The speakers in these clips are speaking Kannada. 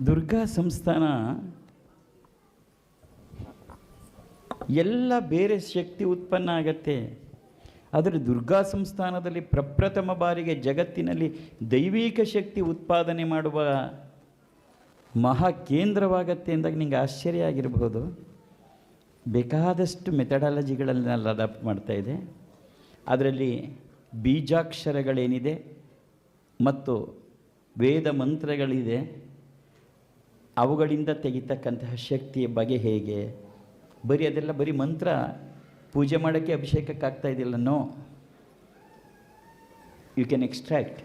ದುರ್ಗಾ ಸಂಸ್ಥಾನ ಎಲ್ಲ ಬೇರೆ ಶಕ್ತಿ ಉತ್ಪನ್ನ ಆಗತ್ತೆ, ಆದರೆ ದುರ್ಗಾ ಸಂಸ್ಥಾನದಲ್ಲಿ ಪ್ರಪ್ರಥಮ ಬಾರಿಗೆ ಜಗತ್ತಿನಲ್ಲಿ ದೈವಿಕ ಶಕ್ತಿ ಉತ್ಪಾದನೆ ಮಾಡುವ ಮಹಾ ಕೇಂದ್ರವಾಗತ್ತೆ ಅಂದಾಗ ನಿಂಗೆ ಆಶ್ಚರ್ಯ ಆಗಿರಬಹುದು. ಬೇಕಾದಷ್ಟು ಮೆಥಡಾಲಜಿಗಳನ್ನೆಲ್ಲ ಅಡಾಪ್ಟ್ ಮಾಡ್ತಾ ಇದೆ. ಅದರಲ್ಲಿ ಬೀಜಾಕ್ಷರಗಳೇನಿದೆ ಮತ್ತು ವೇದ ಮಂತ್ರಗಳಿದೆ, ಅವುಗಳಿಂದ ತೆಗಿತಕ್ಕಂತಹ ಶಕ್ತಿಯ ಬಗೆ ಹೇಗೆ, ಬರೀ ಅದೆಲ್ಲ ಬರೀ ಮಂತ್ರ ಪೂಜೆ ಮಾಡೋಕ್ಕೆ ಅಭಿಷೇಕಕ್ಕೆ ಆಗ್ತಾ ಇದೆಯಲ್ಲ. No, you can extract.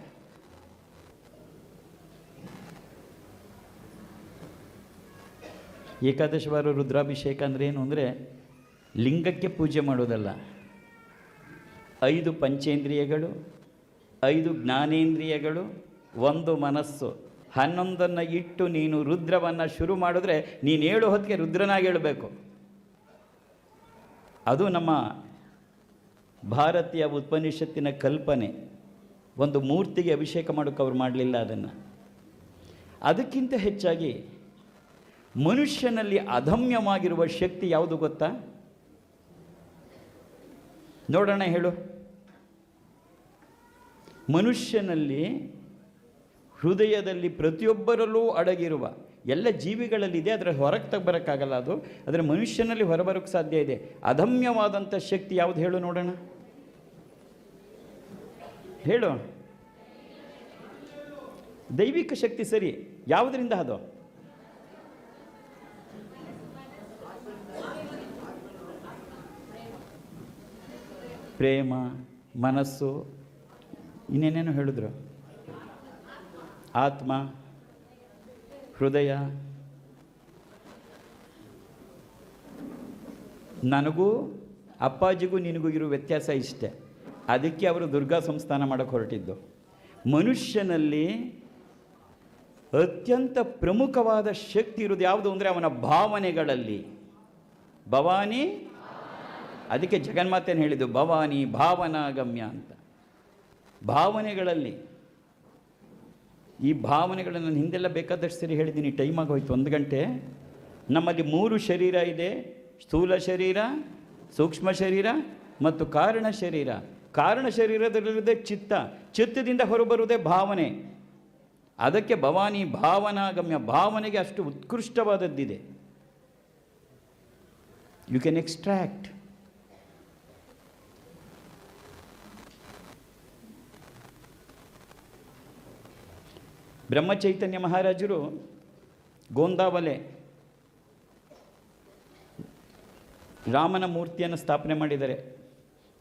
ಏಕಾದಶವಾರ ರುದ್ರಾಭಿಷೇಕ ಅಂದರೆ ಏನು ಅಂದರೆ ಲಿಂಗಕ್ಕೆ ಪೂಜೆ ಮಾಡೋದಲ್ಲ. 5 ಪಂಚೇಂದ್ರಿಯಗಳು, 5 ಜ್ಞಾನೇಂದ್ರಿಯಗಳು, 1 ಮನಸ್ಸು, 11ನ್ನು ಇಟ್ಟು ನೀನು ರುದ್ರವನ್ನು ಶುರು ಮಾಡಿದ್ರೆ ನೀನು 7 ಹೊತ್ತಿಗೆ ರುದ್ರನಾಗಿ ಹೇಳಬೇಕು. ಅದು ನಮ್ಮ ಭಾರತೀಯ ಉಪನಿಷತ್ತಿನ ಕಲ್ಪನೆ. ಒಂದು ಮೂರ್ತಿಗೆ ಅಭಿಷೇಕ ಮಾಡೋಕ್ಕೆ ಅವ್ರು ಮಾಡಲಿಲ್ಲ ಅದನ್ನು. ಅದಕ್ಕಿಂತ ಹೆಚ್ಚಾಗಿ ಮನುಷ್ಯನಲ್ಲಿ ಅದಮ್ಯವಾಗಿರುವ ಶಕ್ತಿ ಯಾವುದು ಗೊತ್ತಾ? ನೋಡೋಣ, ಹೇಳು. ಮನುಷ್ಯನಲ್ಲಿ ಹೃದಯದಲ್ಲಿ ಪ್ರತಿಯೊಬ್ಬರಲ್ಲೂ ಅಡಗಿರುವ, ಎಲ್ಲ ಜೀವಿಗಳಲ್ಲಿದೆ, ಅದರ ಹೊರಗೆ ಬರೋಕ್ಕಾಗಲ್ಲ ಅದು, ಆದರೆ ಮನುಷ್ಯನಲ್ಲಿ ಹೊರಬರೋಕ್ಕೆ ಸಾಧ್ಯ ಇದೆ. ಅದಮ್ಯವಾದಂಥ ಶಕ್ತಿ ಯಾವುದು ಹೇಳು ನೋಡೋಣ, ಹೇಳು. ದೈವಿಕ ಶಕ್ತಿ, ಸರಿ. ಯಾವುದರಿಂದ ಅದು? ಪ್ರೇಮ, ಮನಸ್ಸು, ಇನ್ನೇನೇನು ಹೇಳಿದ್ರು, ಆತ್ಮ, ಹೃದಯ. ನನಗೂ ಅಪ್ಪಾಜಿಗೂ ನಿನಗೂ ಇರೋ ವ್ಯತ್ಯಾಸ ಇಷ್ಟೇ. ಅದಕ್ಕೆ ಅವರು ದುರ್ಗಾ ಸಂಸ್ಥಾನ ಮಾಡೋಕ್ಕೆ ಹೊರಟಿದ್ದು. ಮನುಷ್ಯನಲ್ಲಿ ಅತ್ಯಂತ ಪ್ರಮುಖವಾದ ಶಕ್ತಿ ಇರೋದು ಯಾವುದು ಅಂದರೆ ಅವನ ಭಾವನೆಗಳಲ್ಲಿ. ಭವಾನಿ, ಅದಕ್ಕೆ ಜಗನ್ಮಾತೆಯನ್ನು ಹೇಳಿದ್ದು ಭವಾನಿ ಭಾವನಾಗಮ್ಯ ಅಂತ. ಭಾವನೆಗಳಲ್ಲಿ, ಈ ಭಾವನೆಗಳನ್ನು ನಾನು ಹಿಂದೆಲ್ಲ ಬೇಕಾದಷ್ಟು ಸರಿ ಹೇಳಿದ್ದೀನಿ, ಟೈಮ್ ಆಗೋಯ್ತು 1 ಗಂಟೆ. ನಮ್ಮಲ್ಲಿ 3 ಶರೀರ ಇದೆ: ಸ್ಥೂಲ ಶರೀರ, ಸೂಕ್ಷ್ಮ ಶರೀರ ಮತ್ತು ಕಾರಣ ಶರೀರ. ಕಾರಣ ಶರೀರದಲ್ಲಿರುವುದೇ ಚಿತ್ತ, ಚಿತ್ತದಿಂದ ಹೊರಬರುವುದೇ ಭಾವನೆ. ಅದಕ್ಕೆ ಭವಾನಿ ಭಾವನಾಗಮ್ಯ. ಭಾವನೆಗೆ ಅಷ್ಟು ಉತ್ಕೃಷ್ಟವಾದದ್ದಿದೆ. You can extract. ಬ್ರಹ್ಮಚೈತನ್ಯ ಮಹಾರಾಜರು ಗೋಂದಾವಲೆ ರಾಮನ ಮೂರ್ತಿಯನ್ನು ಸ್ಥಾಪನೆ ಮಾಡಿದ್ದಾರೆ.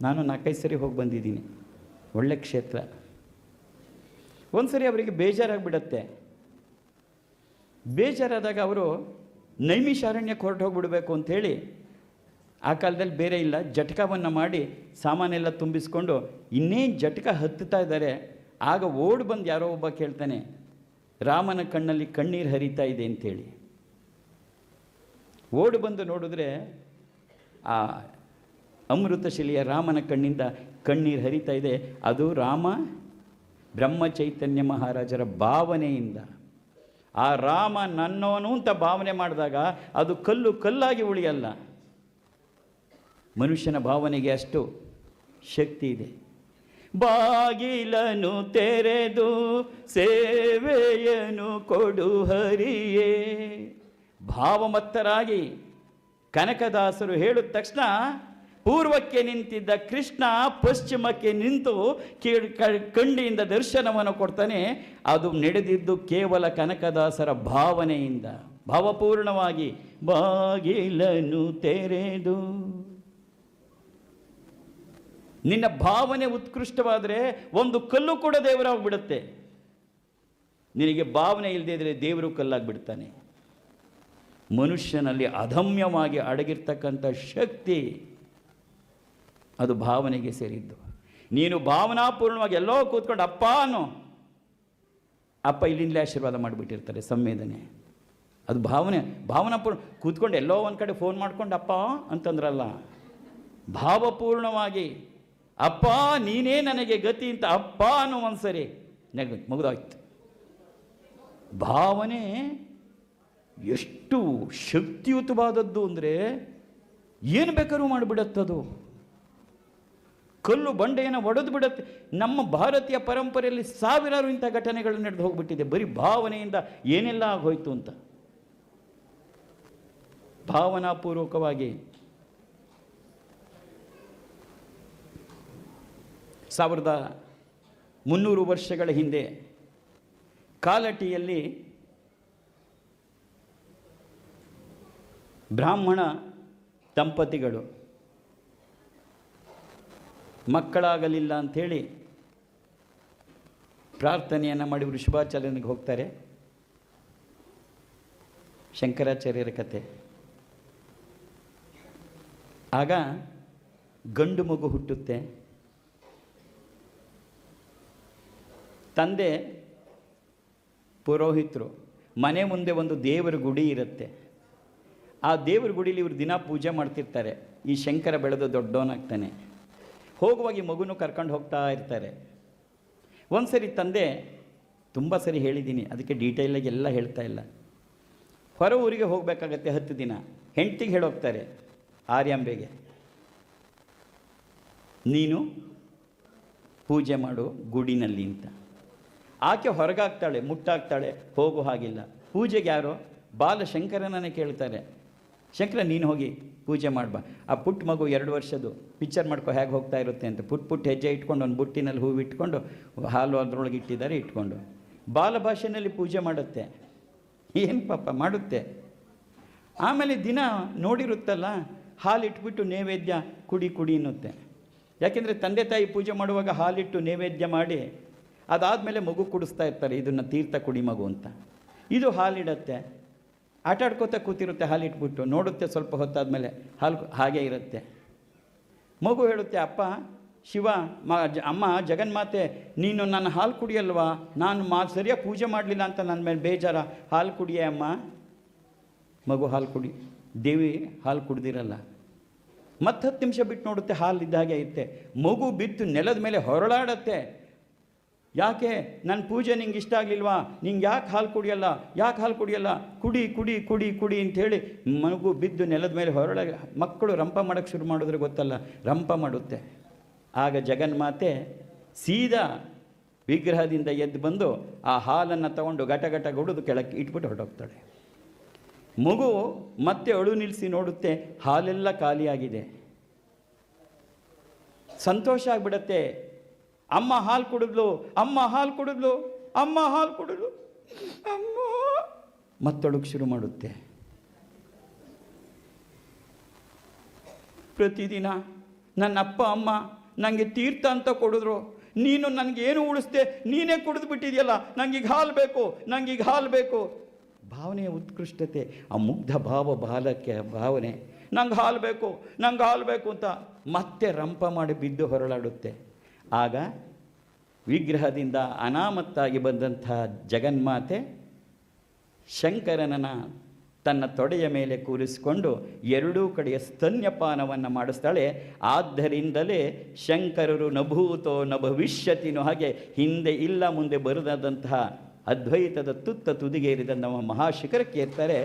ನಾನು 4-5 ಸರಿ ಹೋಗಿ ಬಂದಿದ್ದೀನಿ. ಒಳ್ಳೆ ಕ್ಷೇತ್ರ. ಒಂದು ಸರಿ ಅವರಿಗೆ ಬೇಜಾರಾಗಿಬಿಡತ್ತೆ. ಬೇಜಾರಾದಾಗ ಅವರು ನೈಮಿಷಾರಣ್ಯಕ್ಕೆ ಹೊರಟು ಹೋಗಿಬಿಡಬೇಕು ಅಂಥೇಳಿ, ಆ ಕಾಲದಲ್ಲಿ ಬೇರೆ ಇಲ್ಲ, ಜಟಕವನ್ನು ಮಾಡಿ ಸಾಮಾನೆಲ್ಲ ತುಂಬಿಸ್ಕೊಂಡು ಇನ್ನೇನು ಜಟಕ ಹತ್ತುತ್ತಾ ಇದ್ದಾರೆ. ಆಗ ಓಡಿ ಬಂದು ಯಾರೋ ಒಬ್ಬ ಕೇಳ್ತಾನೆ, ರಾಮನ ಕಣ್ಣಲ್ಲಿ ಕಣ್ಣೀರು ಹರಿತಾ ಇದೆ ಅಂಥೇಳಿ. ಓಡಿ ಬಂದು ನೋಡಿದ್ರೆ ಆ ಅಮೃತಶಿಲೆಯ ರಾಮನ ಕಣ್ಣಿಂದ ಕಣ್ಣೀರು ಹರಿತಾ ಇದೆ. ಅದು ರಾಮ ಬ್ರಹ್ಮಚೈತನ್ಯ ಮಹಾರಾಜರ ಭಾವನೆಯಿಂದ. ಆ ರಾಮ ನನ್ನೋನು ಅಂತ ಭಾವನೆ ಮಾಡಿದಾಗ ಅದು ಕಲ್ಲು ಕಲ್ಲಾಗಿ ಉಳಿಯಲ್ಲ. ಮನುಷ್ಯನ ಭಾವನೆಗೆ ಅಷ್ಟು ಶಕ್ತಿ ಇದೆ. ಬಾಗಿಲನು ತೆರೆದು ಸೇವೆಯನ್ನು ಕೊಡು ಹರಿಯೇ. ಭಾವಮತ್ತರಾಗಿ ಕನಕದಾಸರು ಹೇಳಿದ ತಕ್ಷಣ ಪೂರ್ವಕ್ಕೆ ನಿಂತಿದ್ದ ಕೃಷ್ಣ ಪಶ್ಚಿಮಕ್ಕೆ ನಿಂತು ಕಣ್ಣಿಯಿಂದ ದರ್ಶನವನ್ನು ಕೊಡ್ತಾನೆ. ಅದು ನಡೆದಿದ್ದು ಕೇವಲ ಕನಕದಾಸರ ಭಾವನೆಯಿಂದ, ಭಾವಪೂರ್ಣವಾಗಿ. ಬಾಗಿಲನ್ನು ತೆರೆದು. ನಿನ್ನ ಭಾವನೆ ಉತ್ಕೃಷ್ಟವಾದರೆ ಒಂದು ಕಲ್ಲು ಕೂಡ ದೇವರಾಗ್ಬಿಡುತ್ತೆ. ನಿನಗೆ ಭಾವನೆ ಇಲ್ಲದೇ ಇದ್ದರೆ ದೇವರು ಕಲ್ಲಾಗ್ಬಿಡ್ತಾನೆ. ಮನುಷ್ಯನಲ್ಲಿ ಅದಮ್ಯವಾಗಿ ಅಡಗಿರ್ತಕ್ಕಂಥ ಶಕ್ತಿ ಅದು ಭಾವನೆಗೆ ಸೇರಿದ್ದು. ನೀನು ಭಾವನಾಪೂರ್ಣವಾಗಿ ಎಲ್ಲೋ ಕೂತ್ಕೊಂಡು ಅಪ್ಪ ಅನ್ನೋ, ಅಪ್ಪ ಇಲ್ಲಿಂದಲೇ ಆಶೀರ್ವಾದ ಮಾಡಿಬಿಟ್ಟಿರ್ತಾರೆ. ಸಂವೇದನೆ ಅದು ಭಾವನೆ. ಭಾವನಾಪೂರ್ಣ ಕೂತ್ಕೊಂಡು ಎಲ್ಲೋ ಒಂದು ಕಡೆ ಫೋನ್ ಮಾಡ್ಕೊಂಡು ಅಪ್ಪ ಅಂತಂದ್ರಲ್ಲ, ಭಾವಪೂರ್ಣವಾಗಿ ಅಪ್ಪ ನೀನೇ ನನಗೆ ಗತಿ ಅಂತ ಅಪ್ಪ ಅನ್ನೋ ಒಂದು ಸರಿ ಮುಗಿದೋಯ್ತು. ಭಾವನೆ ಎಷ್ಟು ಶಕ್ತಿಯುತವಾದದ್ದು ಅಂದರೆ ಏನು ಬೇಕಾದ್ರೂ ಮಾಡಿಬಿಡತ್ತದು. ಕಲ್ಲು ಬಂಡೆಯನ್ನು ಒಡೆದು ಬಿಡುತ್ತೆ. ನಮ್ಮ ಭಾರತೀಯ ಪರಂಪರೆಯಲ್ಲಿ ಸಾವಿರಾರು ಇಂಥ ಘಟನೆಗಳು ನಡೆದು ಹೋಗ್ಬಿಟ್ಟಿದೆ. ಬರೀ ಭಾವನೆಯಿಂದ ಏನೆಲ್ಲ ಆಗೋಯ್ತು ಅಂತ. ಭಾವನಾಪೂರ್ವಕವಾಗಿ 1300 ವರ್ಷಗಳ ಹಿಂದೆ ಕಾಲಟಿಯಲ್ಲಿ ಬ್ರಾಹ್ಮಣ ದಂಪತಿಗಳು ಮಕ್ಕಳಾಗಲಿಲ್ಲ ಅಂಥೇಳಿ ಪ್ರಾರ್ಥನೆಯನ್ನು ಮಾಡಿ ವೃಷಭಾಚಲನೆಗೆ ಹೋಗ್ತಾರೆ. ಶಂಕರಾಚಾರ್ಯರ ಕತೆ. ಆಗ ಗಂಡು ಮಗು ಹುಟ್ಟುತ್ತೆ. ತಂದೆ ಪುರೋಹಿತರು. ಮನೆ ಮುಂದೆ ಒಂದು ದೇವರ ಗುಡಿ ಇರುತ್ತೆ. ಆ ದೇವರ ಗುಡಿಲಿ ಇವರು ದಿನ ಪೂಜೆ ಮಾಡ್ತಿರ್ತಾರೆ. ಈ ಶಂಕರ ಬೆಳೆದು ದೊಡ್ಡವನಾಗ್ತಾನೆ. ಹೋಗುವಾಗ ಈ ಮಗುನೂ ಕರ್ಕೊಂಡು ಹೋಗ್ತಾ ಇರ್ತಾರೆ. ಒಂದು ಸರಿ ತಂದೆ, ತುಂಬ ಸರಿ ಹೇಳಿದ್ದೀನಿ, ಅದಕ್ಕೆ ಡೀಟೇಲಾಗಿ ಎಲ್ಲ ಹೇಳ್ತಾ ಇಲ್ಲ, ಹೊರ ಊರಿಗೆ ಹೋಗಬೇಕಾಗತ್ತೆ 10 ದಿನ. ಹೆಂಡ್ತಿಗೆ ಹೇಳೋಗ್ತಾರೆ ಆರ್ಯಾಂಬೆಗೆ, ನೀನು ಪೂಜೆ ಮಾಡು ಗುಡಿನಲ್ಲಿ ಅಂತ. ಆಕೆ ಹೊರಗಾಗ್ತಾಳೆ, ಮುಟ್ಟಾಗ್ತಾಳೆ, ಹೋಗೋ ಹಾಗಿಲ್ಲ. ಪೂಜೆಗೆ ಯಾರೋ ಬಾಲಶಂಕರನೇ ಕೇಳ್ತಾರೆ, ಶಂಕರ ನೀನು ಹೋಗಿ ಪೂಜೆ ಮಾಡ್ಬಾ. ಆ ಪುಟ್ಟ ಮಗು 2 ವರ್ಷದ್ದು, ಪಿಕ್ಚರ್ ಮಾಡ್ಕೊ ಹೇಗೆ ಹೋಗ್ತಾ ಇರುತ್ತೆ ಅಂತ. ಪುಟ್ಟ ಹೆಜ್ಜೆ ಇಟ್ಕೊಂಡು ಒಂದು ಬುಟ್ಟಿನಲ್ಲಿ ಹೂವು ಇಟ್ಕೊಂಡು, ಹಾಲು ಅದರೊಳಗೆ ಇಟ್ಟಿದ್ದಾರೆ, ಇಟ್ಕೊಂಡು ಬಾಲಭಾಷೆಯಲ್ಲಿ ಪೂಜೆ ಮಾಡುತ್ತೆ. ಏನು ಪಾಪ ಮಾಡುತ್ತೆ. ಆಮೇಲೆ ದಿನ ನೋಡಿರುತ್ತಲ್ಲ, ಹಾಲು ಇಟ್ಬಿಟ್ಟು ನೈವೇದ್ಯ ಕುಡಿ ಅನ್ನುತ್ತೆ. ಯಾಕೆಂದರೆ ತಂದೆ ತಾಯಿ ಪೂಜೆ ಮಾಡುವಾಗ ಹಾಲಿಟ್ಟು ನೈವೇದ್ಯ ಮಾಡಿ ಅದಾದಮೇಲೆ ಮಗು ಕುಡಿಸ್ತಾ ಇರ್ತಾರೆ, ಇದನ್ನು ತೀರ್ಥ ಕುಡಿ ಮಗು ಅಂತ. ಇದು ಹಾಲಿಡತ್ತೆ, ಆಟ ಆಡ್ಕೋತಾ ಕೂತಿರುತ್ತೆ. ಹಾಲಿಟ್ಬಿಟ್ಟು ನೋಡುತ್ತೆ, ಸ್ವಲ್ಪ ಹೊತ್ತಾದಮೇಲೆ ಹಾಲು ಹಾಗೇ ಇರುತ್ತೆ. ಮಗು ಹೇಳುತ್ತೆ, ಅಪ್ಪ ಶಿವ, ಅಮ್ಮ ಜಗನ್ಮಾತೆ, ನೀನು ನನ್ನ ಹಾಲು ಕುಡಿಯಲ್ವಾ? ನಾನು ಸರಿಯಾಗಿ ಪೂಜೆ ಮಾಡಲಿಲ್ಲ ಅಂತ ನನ್ನ ಮೇಲೆ ಬೇಜಾರ, ಹಾಲು ಕುಡಿಯೇ ಅಮ್ಮ. ಮಗು ಹಾಲು ಕುಡಿ, ದೇವಿ ಹಾಲು ಕುಡ್ದಿರಲ್ಲ. 10 ನಿಮಿಷ ಬಿಟ್ಟು ನೋಡುತ್ತೆ, ಹಾಲು ಇದ್ದಾಗೆ ಐತೆ. ಮಗು ಬಿದ್ದು ನೆಲದ ಮೇಲೆ ಹೊರಳಾಡತ್ತೆ. ಯಾಕೆ ನನ್ನ ಪೂಜೆ ನಿಂಗೆ ಇಷ್ಟ ಆಗಲಿಲ್ವಾ? ನಿಂಗೆ ಯಾಕೆ ಹಾಲು ಕುಡಿಯಲ್ಲ, ಯಾಕೆ ಹಾಲು ಕುಡಿಯಲ್ಲ? ಕುಡಿ ಕುಡಿ ಕುಡಿ ಕುಡಿ ಅಂಥೇಳಿ ಮಗು ಬಿದ್ದು ನೆಲದ ಮೇಲೆ ಮಕ್ಕಳು ರಂಪ ಮಾಡೋಕ್ಕೆ ಶುರು ಮಾಡಿದ್ರೆ ಗೊತ್ತಲ್ಲ, ರಂಪ ಮಾಡುತ್ತೆ. ಆಗ ಜಗನ್ಮಾತೆ ಸೀದಾ ವಿಗ್ರಹದಿಂದ ಎದ್ದು ಬಂದು ಆ ಹಾಲನ್ನು ತಗೊಂಡು ಘಟ ಘಟ ಗುಡಿದು ಕೆಳಕ್ಕೆ ಇಟ್ಬಿಟ್ಟು ಹೊರಟೋಗ್ತಾಳೆ. ಮಗು ಮತ್ತೆ ಅಳು ನಿಲ್ಲಿಸಿ ನೋಡುತ್ತೆ, ಹಾಲೆಲ್ಲ ಖಾಲಿಯಾಗಿದೆ. ಸಂತೋಷ ಆಗಿಬಿಡತ್ತೆ. ಅಮ್ಮ ಹಾಲು ಕುಡಿದ್ಲು, ಅಮ್ಮ ಹಾಲು ಕುಡಿದ್ಲು, ಅಮ್ಮ ಹಾಲು ಕುಡಿದ್ಲು, ಅಮ್ಮ ಮತ್ತೊಳಗೆ ಶುರು ಮಾಡುತ್ತೆ. ಪ್ರತಿದಿನ ನನ್ನ ಅಪ್ಪ ಅಮ್ಮ ನನಗೆ ತೀರ್ಥ ಅಂತ ಕೊಡಿದ್ರು, ನೀನು ನನಗೇನು ಉಳಿಸ್ದೆ, ನೀನೇ ಕುಡಿದು ಬಿಟ್ಟಿದೆಯಲ್ಲ, ನನಗೀಗ ಹಾಲು ಬೇಕು, ನನಗೀಗ ಹಾಲು ಬೇಕು. ಭಾವನೆಯ ಉತ್ಕೃಷ್ಟತೆ, ಆ ಮುಗ್ಧ ಬಾಲಕ್ಕೆ ಭಾವನೆ, ನಂಗೆ ಹಾಲು ಬೇಕು, ನಂಗೆ ಹಾಲು ಬೇಕು ಅಂತ ಮತ್ತೆ ರಂಪ ಮಾಡಿ ಬಿದ್ದು ಹೊರಳಾಡುತ್ತೆ. ಆಗ ವಿಗ್ರಹದಿಂದ ಅನಾಮತ್ತಾಗಿ ಬಂದಂಥ ಜಗನ್ಮಾತೆ ಶಂಕರನನ್ನು ತನ್ನ ತೊಡೆಯ ಮೇಲೆ ಕೂರಿಸಿಕೊಂಡು ಎರಡೂ ಕಡೆಯ ಸ್ತನ್ಯಪಾನವನ್ನು ಮಾಡಿಸ್ತಾಳೆ. ಆದ್ದರಿಂದಲೇ ಶಂಕರರು ನಭೂತೋ ನ ಭವಿಷ್ಯತಿನೋ, ಹಾಗೆ ಹಿಂದೆ ಇಲ್ಲ ಮುಂದೆ ಬರದಂತಹ ಅದ್ವೈತದ ತುದಿಗೇರಿದ ನಮ್ಮ ಮಹಾಶಿಖರಕ್ಕೆ ಇರ್ತಾರೆ.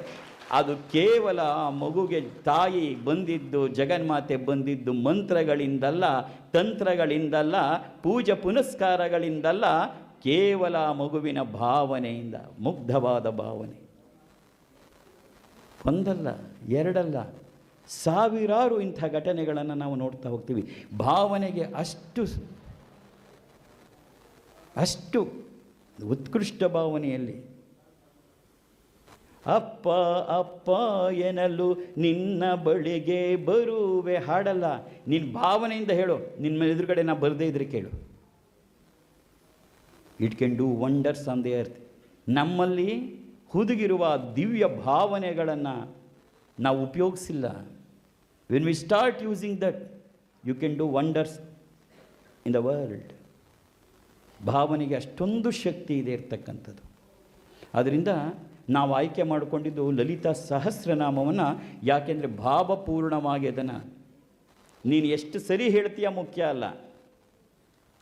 ಅದು ಕೇವಲ ಆ ಮಗುಗೆ ತಾಯಿ ಬಂದಿದ್ದು, ಜಗನ್ಮಾತೆ ಬಂದಿದ್ದು ಮಂತ್ರಗಳಿಂದಲ್ಲ, ತಂತ್ರಗಳಿಂದಲ್ಲ, ಪೂಜೆ ಪುನಸ್ಕಾರಗಳಿಂದಲ್ಲ, ಕೇವಲ ಆ ಮಗುವಿನ ಭಾವನೆಯಿಂದ, ಮುಗ್ಧವಾದ ಭಾವನೆ. ಒಂದಲ್ಲ ಎರಡಲ್ಲ, ಸಾವಿರಾರು ಇಂಥ ಘಟನೆಗಳನ್ನು ನಾವು ನೋಡ್ತಾ ಹೋಗ್ತೀವಿ. ಭಾವನೆಗೆ ಅಷ್ಟು ಉತ್ಕೃಷ್ಟ ಭಾವನೆಯಲ್ಲಿ ಅಪ್ಪ ಅಪ್ಪ ಎನ್ನಲು ನಿನ್ನ ಬಳಿಗೆ ಬರುವೆ ಹಾಡಲ್ಲ, ನಿನ್ನ ಭಾವನೆಯಿಂದ ಹೇಳು. ನಿನ್ನ ಎದುರುಗಡೆ ನಾ ಬರದೇ ಇದ್ರೆ ಕೇಳು. It can do wonders on the earth. ನಮ್ಮಲ್ಲಿ ಹುದುಗಿರುವ ದಿವ್ಯ ಭಾವನೆಗಳನ್ನು ನಾವು ಉಪಯೋಗಿಸಿಲ್ಲ. When we start using that, you can do wonders in the world. ಭಾವನೆಗೆ ಅಷ್ಟೊಂದು ಶಕ್ತಿ ಇದೆ ಇರ್ತಕ್ಕಂಥದ್ದು. ಅದರಿಂದ ನಾವು ಆಯ್ಕೆ ಮಾಡಿಕೊಂಡಿದ್ದು ಲಲಿತಾ ಸಹಸ್ರನಾಮವನ್ನು. ಯಾಕೆಂದರೆ ಭಾವಪೂರ್ಣವಾಗಿ ಅದನ್ನು ನೀನು ಎಷ್ಟು ಸರಿ ಹೇಳ್ತೀಯೋ ಮುಖ್ಯ ಅಲ್ಲ,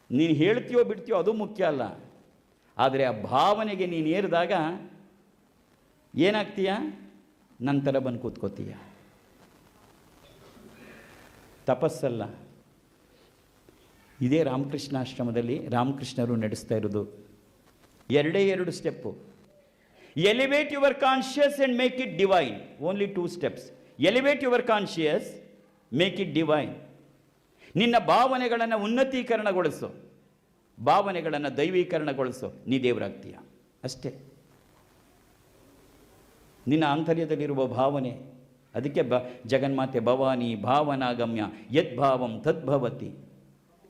ನೀನು ಹೇಳ್ತೀಯೋ ಬಿಡ್ತೀಯೋ ಅದು ಮುಖ್ಯ ಅಲ್ಲ. ಆದರೆ ಆ ಭಾವನೆಗೆ ನೀನು ಏರಿದಾಗ ಏನಾಗ್ತೀಯ? ನಂತರ ಬಂದು ಕೂತ್ಕೋತೀಯ. ತಪಸ್ಸಲ್ಲ. ಇದೇ ರಾಮಕೃಷ್ಣಾಶ್ರಮದಲ್ಲಿ ರಾಮಕೃಷ್ಣರು ನಡೆಸ್ತಾ ಇರೋದು ಎರಡು step. Elevate your conscious and make it divine. Only 2 steps. Elevate your conscious, make it divine. ನಿನ್ನ ಭಾವನೆಗಳನ್ನು ಉನ್ನತೀಕರಣಗೊಳಿಸು, ಭಾವನೆಗಳನ್ನು ದೈವೀಕರಣಗೊಳಿಸು, ನೀ ದೇವರಾಗ್ತೀಯ ಅಷ್ಟೇ. ನಿನ್ನ ಆಂತರ್ಯದಲ್ಲಿರುವ ಭಾವನೆ, ಅದಕ್ಕೆ ಜಗನ್ಮಾತೆ ಭವಾನಿ ಭಾವನಾಗಮ್ಯ, ಯದ್ಭಾವಂ ತದ್ಭವತಿ.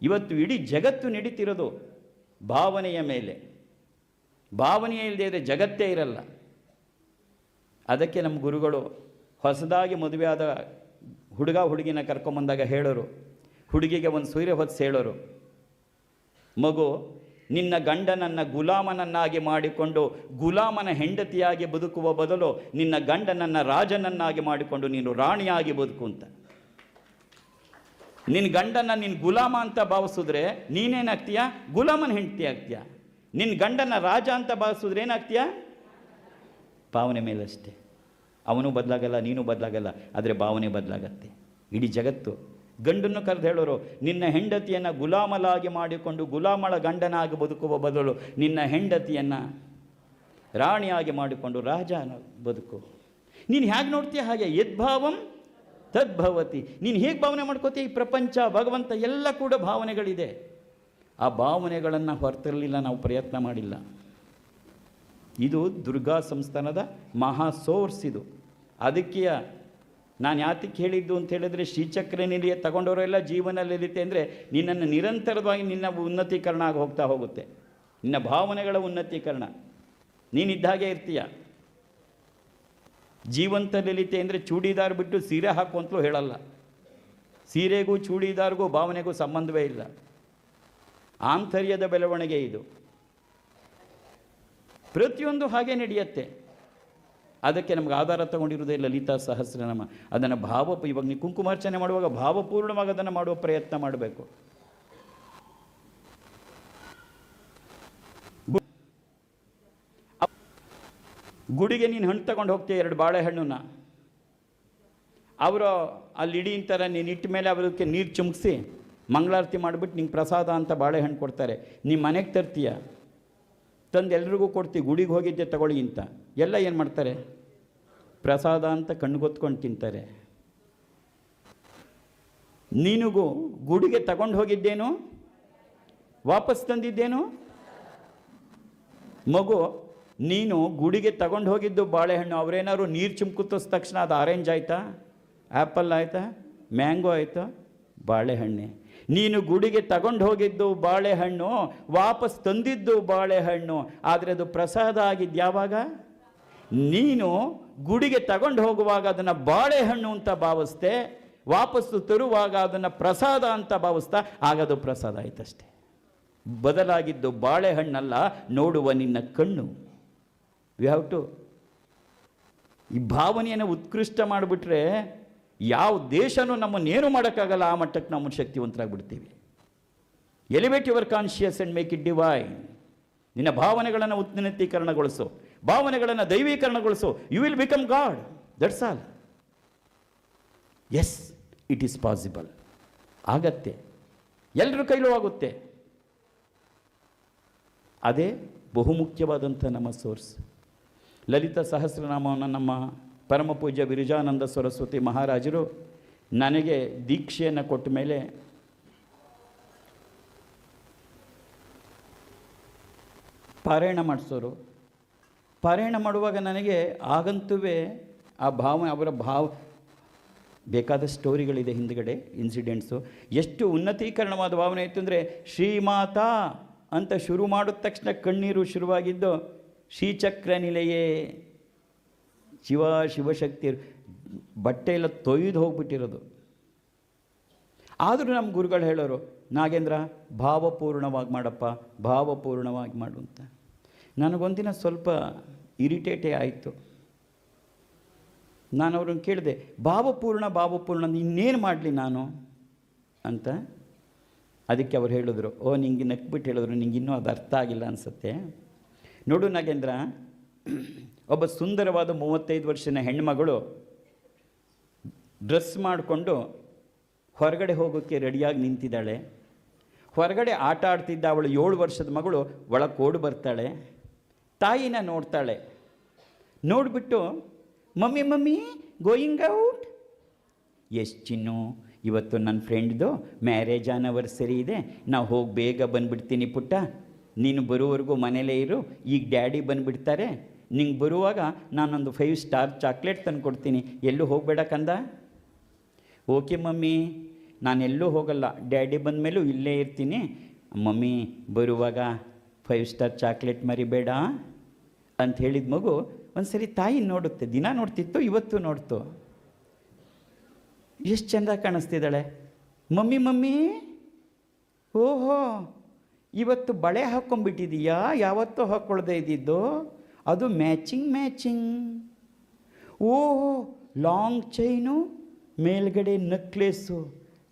ಇವತ್ತು ಇಡೀ ಜಗತ್ತು ನಡೀತಿರೋದು ಭಾವನೆಯ ಮೇಲೆ. ಭಾವನೆಯೇ ಇಲ್ಲದೆ ಇದ್ದರೆ ಜಗತ್ತೇ ಇರಲ್ಲ. ಅದಕ್ಕೆ ನಮ್ಮ ಗುರುಗಳು ಹೊಸದಾಗಿ ಮದುವೆಯಾದ ಹುಡುಗ ಹುಡುಗಿನ ಕರ್ಕೊಂಬಂದಾಗ ಹೇಳೋರು, ಹುಡುಗಿಗೆ ಒಂದು ಸೀರೆ ಹೊತ್ತು ಹೇಳೋರು, ಮಗು ನಿನ್ನ ಗಂಡನನ್ನು ಗುಲಾಮನನ್ನಾಗಿ ಮಾಡಿಕೊಂಡು ಗುಲಾಮನ ಹೆಂಡತಿಯಾಗಿ ಬದುಕುವ ಬದಲು ನಿನ್ನ ಗಂಡನನ್ನು ರಾಜನನ್ನಾಗಿ ಮಾಡಿಕೊಂಡು ನೀನು ರಾಣಿಯಾಗಿ ಬದುಕು ಅಂತ. ನಿನ್ನ ಗಂಡನ ನಿನ್ನ ಗುಲಾಮ ಅಂತ ಭಾವಿಸಿದ್ರೆ ನೀನೇನಾಗ್ತೀಯ? ಗುಲಾಮನ ಹೆಂಡತಿ ಆಗ್ತೀಯ. ನಿನ್ನ ಗಂಡನ ರಾಜ ಅಂತ ಭಾವಿಸಿದ್ರೆ ಏನಾಗ್ತೀಯ? ಭಾವನೆ ಮೇಲಷ್ಟೇ. ಅವನು ಬದಲಾಗಲ್ಲ, ನೀನು ಬದಲಾಗಲ್ಲ, ಆದರೆ ಭಾವನೆ ಬದಲಾಗತ್ತೆ. ಇಡೀ ಜಗತ್ತು ಗಂಡನ್ನು ಕರೆದು ಹೇಳೋರು, ನಿನ್ನ ಹೆಂಡತಿಯನ್ನು ಗುಲಾಮಲಾಗಿ ಮಾಡಿಕೊಂಡು ಗುಲಾಮಳ ಗಂಡನಾಗಿ ಬದುಕುವ ಬದಲು ನಿನ್ನ ಹೆಂಡತಿಯನ್ನು ರಾಣಿಯಾಗಿ ಮಾಡಿಕೊಂಡು ರಾಜನ ಬದುಕು. ನೀನು ಹೇಗೆ ನೋಡ್ತೀಯ ಹಾಗೆ. ಯದ್ಭಾವಂ ತದ್ಭವತಿ. ನೀನು ಹೇಗೆ ಭಾವನೆ ಮಾಡ್ಕೋತೀಯ? ಈ ಪ್ರಪಂಚ, ಭಗವಂತ ಎಲ್ಲ ಕೂಡ ಭಾವನೆಗಳಿದೆ. ಆ ಭಾವನೆಗಳನ್ನು ಹೊರತರಲಿಲ್ಲ, ನಾವು ಪ್ರಯತ್ನ ಮಾಡಿಲ್ಲ. ಇದು ದುರ್ಗಾ ಸಂಸ್ಥಾನದ ಮಹಾ ಸೋರ್ಸ್. ಇದು ಅದಕ್ಕೆ ನಾನು ಯಾತಕ್ಕೆ ಹೇಳಿದ್ದು ಅಂತ ಹೇಳಿದ್ರೆ, ಶ್ರೀಚಕ್ರ ನಿಲಿಯ ತಗೊಂಡವರೆಲ್ಲ ಜೀವನದಲ್ಲಿರುತ್ತೆ ಅಂದರೆ ನಿನ್ನನ್ನು ನಿರಂತರವಾಗಿ ನಿನ್ನ ಉನ್ನತೀಕರಣ ಆಗಿ ಹೋಗ್ತಾ ಹೋಗುತ್ತೆ. ನಿನ್ನ ಭಾವನೆಗಳ ಉನ್ನತೀಕರಣ. ನೀನಿದ್ದಾಗೆ ಇರ್ತೀಯ. ಜೀವಂತ ಲಲಿತೆ ಅಂದರೆ ಚೂಡಿದಾರ್ ಬಿಟ್ಟು ಸೀರೆ ಹಾಕು ಅಂತಲೂ ಹೇಳಲ್ಲ. ಸೀರೆಗೂ ಚೂಡಿದಾರ್ಗೂ ಭಾವನೆಗೂ ಸಂಬಂಧವೇ ಇಲ್ಲ. ಆಂತರ್ಯದ ಬೆಳವಣಿಗೆ ಇದು. ಪ್ರತಿಯೊಂದು ಹಾಗೆ ನಡೆಯುತ್ತೆ. ಅದಕ್ಕೆ ನಮಗೆ ಆಧಾರ ತಗೊಂಡಿರೋದೇ ಲಲಿತಾ ಸಹಸ್ರನಾಮ. ಅದನ್ನು ಇವಾಗ ನೀವು ಕುಂಕುಮಾರ್ಚನೆ ಮಾಡುವಾಗ ಭಾವಪೂರ್ಣವಾಗಿ ಅದನ್ನು ಮಾಡುವ ಪ್ರಯತ್ನ ಮಾಡಬೇಕು. ಗುಡಿಗೆ ನೀನು ಹಣ್ಣು ತಗೊಂಡು ಹೋಗ್ತೀಯ, 2 ಬಾಳೆಹಣ್ಣನ್ನ ಅವರು ಅಲ್ಲಿ ಇಡೀ ಥರ ನೀನು ಇಟ್ಟ ಮೇಲೆ ಅದಕ್ಕೆ ನೀರು ಚುಮ್ಕಿಸಿ ಮಂಗಳಾರತಿ ಮಾಡಿಬಿಟ್ಟು ನಿಂಗೆ ಪ್ರಸಾದ ಅಂತ ಬಾಳೆಹಣ್ಣು ಕೊಡ್ತಾರೆ. ನಿಮ್ಮ ಮನೆಗೆ ತರ್ತೀಯ, ತಂದು ಎಲ್ರಿಗೂ ಕೊಡ್ತೀವಿ. ಗುಡಿಗೆ ಹೋಗಿದ್ದೆ ತಗೊಳ್ಳಿ ಅಂತ. ಎಲ್ಲ ಏನು ಮಾಡ್ತಾರೆ? ಪ್ರಸಾದ ಅಂತ ಕಣ್ಗೊತ್ಕೊಂಡು ತಿಂತಾರೆ. ನೀನಿಗೂ ಗುಡಿಗೆ ತಗೊಂಡು ಹೋಗಿದ್ದೇನು, ವಾಪಸ್ ತಂದಿದ್ದೇನು? ಮಗು, ನೀನು ಗುಡಿಗೆ ತಗೊಂಡು ಹೋಗಿದ್ದು ಬಾಳೆಹಣ್ಣು, ಅವರೇನಾದ್ರು ನೀರು ಚಿಮ್ಕುತ್ತಿದ ತಕ್ಷಣ ಅದು ಆರೆಂಜ್ ಆಯಿತಾ, ಆ್ಯಪಲ್ ಆಯಿತಾ, ಮ್ಯಾಂಗೋ ಆಯಿತಾ? ಬಾಳೆಹಣ್ಣೆ. ನೀನು ಗುಡಿಗೆ ತಗೊಂಡು ಹೋಗಿದ್ದು ಬಾಳೆಹಣ್ಣು, ವಾಪಸ್ ತಂದಿದ್ದು ಬಾಳೆಹಣ್ಣು, ಆದರೆ ಅದು ಪ್ರಸಾದ ಆಗಿದ್ದು ಯಾವಾಗ? ನೀನು ಗುಡಿಗೆ ತಗೊಂಡು ಹೋಗುವಾಗ ಅದನ್ನು ಬಾಳೆಹಣ್ಣು ಅಂತ ಭಾವಿಸ್ತೆ, ವಾಪಸ್ಸು ತರುವಾಗ ಅದನ್ನು ಪ್ರಸಾದ ಅಂತ ಭಾವಿಸ್ತಾ, ಆಗದು ಪ್ರಸಾದ ಆಯ್ತಷ್ಟೆ. ಬದಲಾಗಿದ್ದು ಬಾಳೆಹಣ್ಣಲ್ಲ, ನೋಡುವ ನಿನ್ನ ಕಣ್ಣು. ವಿ ಹ್ಯಾವ್ ಟು ಈ ಭಾವನೆಯನ್ನು ಉತ್ಕೃಷ್ಟ ಮಾಡಿಬಿಟ್ರೆ ಯಾವ ದೇಶನೂ ನಮ್ಮನ್ನೇನು ಮಾಡೋಕ್ಕಾಗಲ್ಲ. ಆ ಮಟ್ಟಕ್ಕೆ ನಾವು ಶಕ್ತಿವಂತರಾಗ್ಬಿಡ್ತೀವಿ. Elevate your conscious and make it divine. ನಿನ್ನ ಭಾವನೆಗಳನ್ನು ಉನ್ನತೀಕರಣಗೊಳಿಸು, ಭಾವನೆಗಳನ್ನು ದೈವೀಕರಣಗೊಳಿಸು. You will become God. That's all. Yes, it is possible. ಆಗತ್ತೆ, ಎಲ್ಲರ ಕೈಲೂ ಆಗುತ್ತೆ. ಅದೇ ಬಹುಮುಖ್ಯವಾದಂಥ ನಮ್ಮ ಸೋರ್ಸ್. ಲಲಿತಾ ಸಹಸ್ರನಾಮವನ್ನು ನಮ್ಮ ಪರಮ ಪೂಜ್ಯ ವಿರಜಾನಂದ ಸರಸ್ವತಿ ಮಹಾರಾಜರು ನನಗೆ ದೀಕ್ಷೆಯನ್ನು ಕೊಟ್ಟ ಮೇಲೆ ಪಾರಾಯಣ ಮಾಡಿಸೋರು. ಪಾರಾಯಣ ಮಾಡುವಾಗ ನನಗೆ ಆಗಂತುವೇ ಆ ಅವರ ಬೇಕಾದ ಸ್ಟೋರಿಗಳಿದೆ ಹಿಂದುಗಡೆ, ಇನ್ಸಿಡೆಂಟ್ಸು. ಎಷ್ಟು ಉನ್ನತೀಕರಣವಾದ ಭಾವನೆ ಇತ್ತು ಅಂದರೆ, ಶ್ರೀಮಾತಾ ಅಂತ ಶುರು ಮಾಡಿದ ತಕ್ಷಣ ಕಣ್ಣೀರು ಶುರುವಾಗಿದ್ದು, ಶ್ರೀಚಕ್ರ ನಿಲೆಯೇ ಶಿವಶಕ್ತಿ ಬಟ್ಟೆ ಎಲ್ಲ ತೊಯ್ದು ಹೋಗ್ಬಿಟ್ಟಿರೋದು. ಆದರೂ ನಮ್ಮ ಗುರುಗಳು ಹೇಳೋರು, ನಾಗೇಂದ್ರ ಭಾವಪೂರ್ಣವಾಗಿ ಮಾಡಪ್ಪ, ಭಾವಪೂರ್ಣವಾಗಿ ಮಾಡು ಅಂತ. ನನಗೊಂದಿನ ಸ್ವಲ್ಪ ಇರಿಟೇಟೇ ಆಯಿತು. ನಾನು ಅವ್ರನ್ನ ಕೇಳಿದೆ, ಭಾವಪೂರ್ಣ ಇನ್ನೇನು ಮಾಡಲಿ ನಾನು ಅಂತ. ಅದಕ್ಕೆ ಅವ್ರು ಹೇಳಿದ್ರು, ನಿಂಗೆ ನಕ್ಬಿಟ್ಟು ಹೇಳಿದ್ರು, ನಿಂಗೆ ಇನ್ನೂ ಅದು ಅರ್ಥ ಆಗಿಲ್ಲ ಅನಿಸುತ್ತೆ. ನೋಡು ನಾಗೇಂದ್ರ, ಒಬ್ಬ ಸುಂದರವಾದ 35 ವರ್ಷದ ಹೆಣ್ಮಗಳು ಡ್ರೆಸ್ ಮಾಡಿಕೊಂಡು ಹೊರಗಡೆ ಹೋಗೋಕ್ಕೆ ರೆಡಿಯಾಗಿ ನಿಂತಿದ್ದಾಳೆ. ಹೊರಗಡೆ ಆಟ ಆಡ್ತಿದ್ದ ಅವಳು 7 ವರ್ಷದ ಮಗಳು ಒಳಗೆ ಓಡಿ ಬರ್ತಾಳೆ. ತಾಯಿನ ನೋಡ್ತಾಳೆ. ನೋಡಿಬಿಟ್ಟು ಮಮ್ಮಿ ಮಮ್ಮಿ ಗೋಯಿಂಗ್ ಔಟ್. ಎಷ್ಟು ಚಿನ್ನು, ಇವತ್ತು ನನ್ನ ಫ್ರೆಂಡ್ದು ಮ್ಯಾರೇಜ್ ಆನಿವರ್ಸರಿ ಇದೆ, ನಾವು ಹೋಗಿ ಬೇಗ ಬಂದುಬಿಡ್ತೀನಿ ಪುಟ್ಟ, ನೀನು ಬರುವವರೆಗೂ ಮನೇಲೇ ಇರು, ಈಗ ಡ್ಯಾಡಿ ಬಂದುಬಿಡ್ತಾರೆ, ನಿಂಗೆ ಬರುವಾಗ ನಾನೊಂದು 5 ಸ್ಟಾರ್ ಚಾಕ್ಲೇಟ್ ತಂದು ಕೊಡ್ತೀನಿ, ಎಲ್ಲೂ ಹೋಗಬೇಡ ಕಂದ. ಓಕೆ ಮಮ್ಮಿ, ನಾನೆಲ್ಲೂ ಹೋಗಲ್ಲ, ಡ್ಯಾಡಿ ಬಂದ ಮೇಲೂ ಇಲ್ಲೇ ಇರ್ತೀನಿ, ಮಮ್ಮಿ ಬರುವಾಗ 5 ಸ್ಟಾರ್ ಚಾಕ್ಲೇಟ್ ಮರಿಬೇಡ ಅಂತ ಹೇಳಿದ ಮಗು ಒಂದು ಸರಿ ತಾಯಿ ನೋಡುತ್ತೆ. ದಿನ ನೋಡ್ತಿತ್ತು, ಇವತ್ತು ನೋಡ್ತು. ಎಷ್ಟು ಚೆಂದ ಕಾಣಿಸ್ತಿದ್ದಾಳೆ. ಮಮ್ಮಿ ಮಮ್ಮಿ, ಓಹೋ ಇವತ್ತು ಬಳೆ ಹಾಕ್ಕೊಂಬಿಟ್ಟಿದೀಯಾ, ಯಾವತ್ತೂ ಹಾಕ್ಕೊಳ್ದೇ ಇದ್ದಿದ್ದು, ಅದು ಮ್ಯಾಚಿಂಗ್. ಓಹೋ ಲಾಂಗ್ ಚೈನು, ಮೇಲ್ಗಡೆ ನೆಕ್ಲೆಸ್ಸು,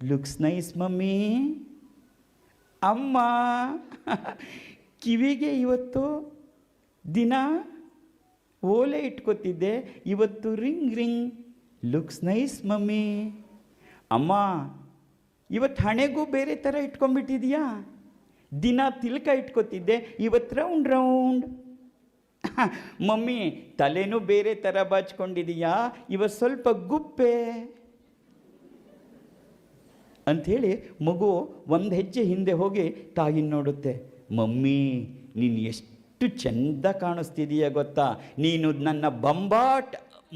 ಲುಕ್ಸ್ ನೈಸ್ ಮಮ್ಮಿ. ಅಮ್ಮ ಕಿವಿಗೆ ಇವತ್ತು ದಿನ ಓಲೆ ಇಟ್ಕೊತಿದ್ದೆ, ಇವತ್ತು ರಿಂಗ್, ಲುಕ್ಸ್ ನೈಸ್ ಮಮ್ಮಿ. ಅಮ್ಮ ಇವತ್ತು ಹಣೆಗೂ ಬೇರೆ ಥರ ಇಟ್ಕೊಂಡ್ಬಿಟ್ಟಿದೆಯಾ, ದಿನ ತಿಲಕ ಇಟ್ಕೊತಿದ್ದೆ, ಇವತ್ತು ರೌಂಡ್. ಮಮ್ಮಿ ತಲೆನೂ ಬೇರೆ ಥರ ಬಾಚ್ಕೊಂಡಿದೀಯಾ, ಇವತ್ತು ಸ್ವಲ್ಪ ಗುಪ್ಪೆ ಅಂಥೇಳಿ ಮಗು ಒಂದು ಹೆಜ್ಜೆ ಹಿಂದೆ ಹೋಗಿ ತಾಯಿನ ನೋಡುತ್ತೆ. ಮಮ್ಮಿ ನೀನು ಎಷ್ಟು ಚೆಂದ ಕಾಣಿಸ್ತಿದೀಯ ಗೊತ್ತಾ, ನೀನು ನನ್ನ ಬಂಬಾಟ್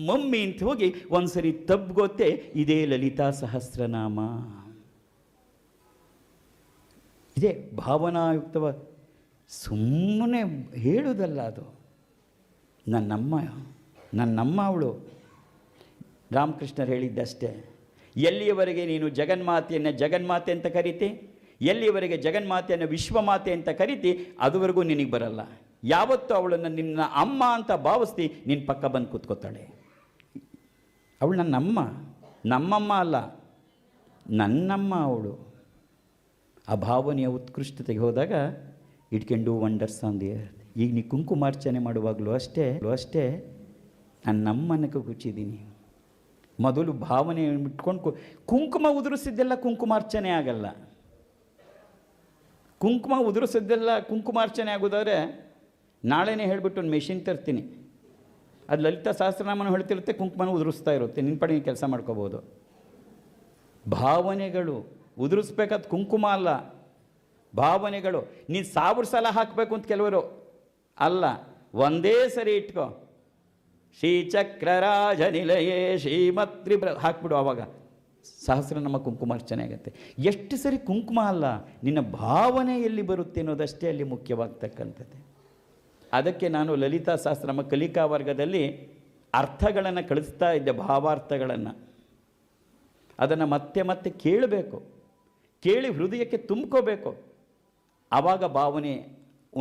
ಮಮ್ಮಿ ಅಂತ ಹೋಗಿ ಒಂದು ಸರಿ ತಬ್ಗೊತ್ತೆ. ಇದೇ ಲಲಿತಾ ಸಹಸ್ರನಾಮ. ಇದೇ ಭಾವನಾಯುಕ್ತವ, ಸುಮ್ಮನೆ ಹೇಳುವುದಲ್ಲ ಅದು. ನನ್ನಮ್ಮ ಅವಳು. ರಾಮಕೃಷ್ಣರು ಹೇಳಿದ್ದಷ್ಟೇ, ಎಲ್ಲಿಯವರೆಗೆ ನೀನು ಜಗನ್ಮಾತೆಯನ್ನು ಜಗನ್ಮಾತೆ ಅಂತ ಕರಿತಿ, ಎಲ್ಲಿಯವರೆಗೆ ಜಗನ್ಮಾತೆಯನ್ನು ವಿಶ್ವಮಾತೆ ಅಂತ ಕರಿತಿ, ಅದುವರೆಗೂ ನಿನಗೆ ಬರಲ್ಲ. ಯಾವತ್ತೂ ಅವಳನ್ನು ನಿನ್ನ ಅಮ್ಮ ಅಂತ ಭಾವಿಸ್ತಿ, ನಿನ್ನ ಪಕ್ಕ ಬಂದು ಕೂತ್ಕೋತಾಳೆ. ಅವಳು ನಮ್ಮಮ್ಮ ಅಲ್ಲ, ನನ್ನಮ್ಮ ಅವಳು. ಆ ಭಾವನೆಯ ಉತ್ಕೃಷ್ಟತೆಗೆ ಹೋದಾಗ it can do wonders on the earth. ಈಗ ನೀ ಕುಂಕುಮಾರ್ಚನೆ ಮಾಡುವಾಗಲೂ ಅಷ್ಟೇ ನನ್ನಮ್ಮನಕ್ಕೆ ಕೂಚಿದ್ದೀನಿ. ಮೊದಲು ಭಾವನೆ ಇಟ್ಕೊಂಡು ಕುಂಕುಮ ಉದುರಿಸಿದ್ದೆಲ್ಲ ಕುಂಕುಮಾರ್ಚನೆ ಆಗಲ್ಲ. ಕುಂಕುಮ ಉದುರಿಸಿದ್ದೆಲ್ಲ ಕುಂಕುಮಾರ್ಚನೆ ಆಗೋದಾದ್ರೆ ನಾಳೆನೇ ಹೇಳಿಬಿಟ್ಟು ಒಂದು ಮೆಷಿನ್ ತರ್ತೀನಿ, ಅದು ಲಲಿತಾ ಸಹಸ್ರನಾಮನ ಹೇಳ್ತಿರುತ್ತೆ, ಕುಂಕುಮನ ಉದುರಿಸ್ತಾ ಇರುತ್ತೆ, ನಿನ್ನ ಪಡೆ ಕೆಲಸ ಮಾಡ್ಕೋಬೋದು. ಭಾವನೆಗಳು ಉದುರಿಸ್ಬೇಕಾದ ಕುಂಕುಮ ಅಲ್ಲ, ಭಾವನೆಗಳು. ನೀನು 1000 ಸಲ ಹಾಕಬೇಕು ಅಂತ ಕೆಲವರು ಅಲ್ಲ, ಒಂದೇ ಸರಿ ಇಟ್ಕೋ. ಶ್ರೀಚಕ್ರರಾಜ ನಿಲಯೇ ಶ್ರೀಮತ್ರಿ ಹಾಕ್ಬಿಡು, ಆವಾಗ ಸಹಸ್ರನಾಮ ಕುಂಕುಮಾರ್ಚನೆ ಆಗುತ್ತೆ. ಎಷ್ಟು ಸರಿ ಕುಂಕುಮ ಅಲ್ಲ, ನಿನ್ನ ಭಾವನೆ ಎಲ್ಲಿ ಬರುತ್ತೆ ಅನ್ನೋದಷ್ಟೇ ಅಲ್ಲಿ ಮುಖ್ಯವಾಗ್ತಕ್ಕಂಥದ್ದು. ಅದಕ್ಕೆ ನಾನು ಲಲಿತಾ ಸಹಸ್ರನಾಮ ಕಲಿಕಾ ವರ್ಗದಲ್ಲಿ ಅರ್ಥಗಳನ್ನು ಕಳಿಸ್ತಾ ಇದ್ದೆ, ಭಾವಾರ್ಥಗಳನ್ನು. ಅದನ್ನು ಮತ್ತೆ ಮತ್ತೆ ಕೇಳಬೇಕು, ಕೇಳಿ ಹೃದಯಕ್ಕೆ ತುಂಬ್ಕೋಬೇಕು, ಆವಾಗ ಭಾವನೆ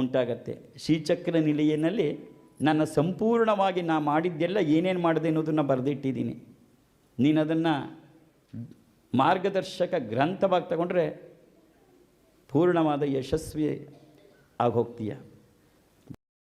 ಉಂಟಾಗತ್ತೆ. ಶ್ರೀಚಕ್ರ ನಿಲಯನಲ್ಲಿ ನನ್ನ ಸಂಪೂರ್ಣವಾಗಿ ನಾ ಮಾಡಿದ್ದೆಲ್ಲ ಏನೇನು ಮಾಡಿದೆ ಅನ್ನೋದನ್ನು ಬರೆದಿಟ್ಟಿದ್ದೀನಿ. ನೀನು ಅದನ್ನು ಮಾರ್ಗದರ್ಶಕ ಗ್ರಂಥವಾಗಿ ತಗೊಂಡ್ರೆ ಪೂರ್ಣವಾದ ಯಶಸ್ವಿ ಆಗೋಗ್ತೀಯ.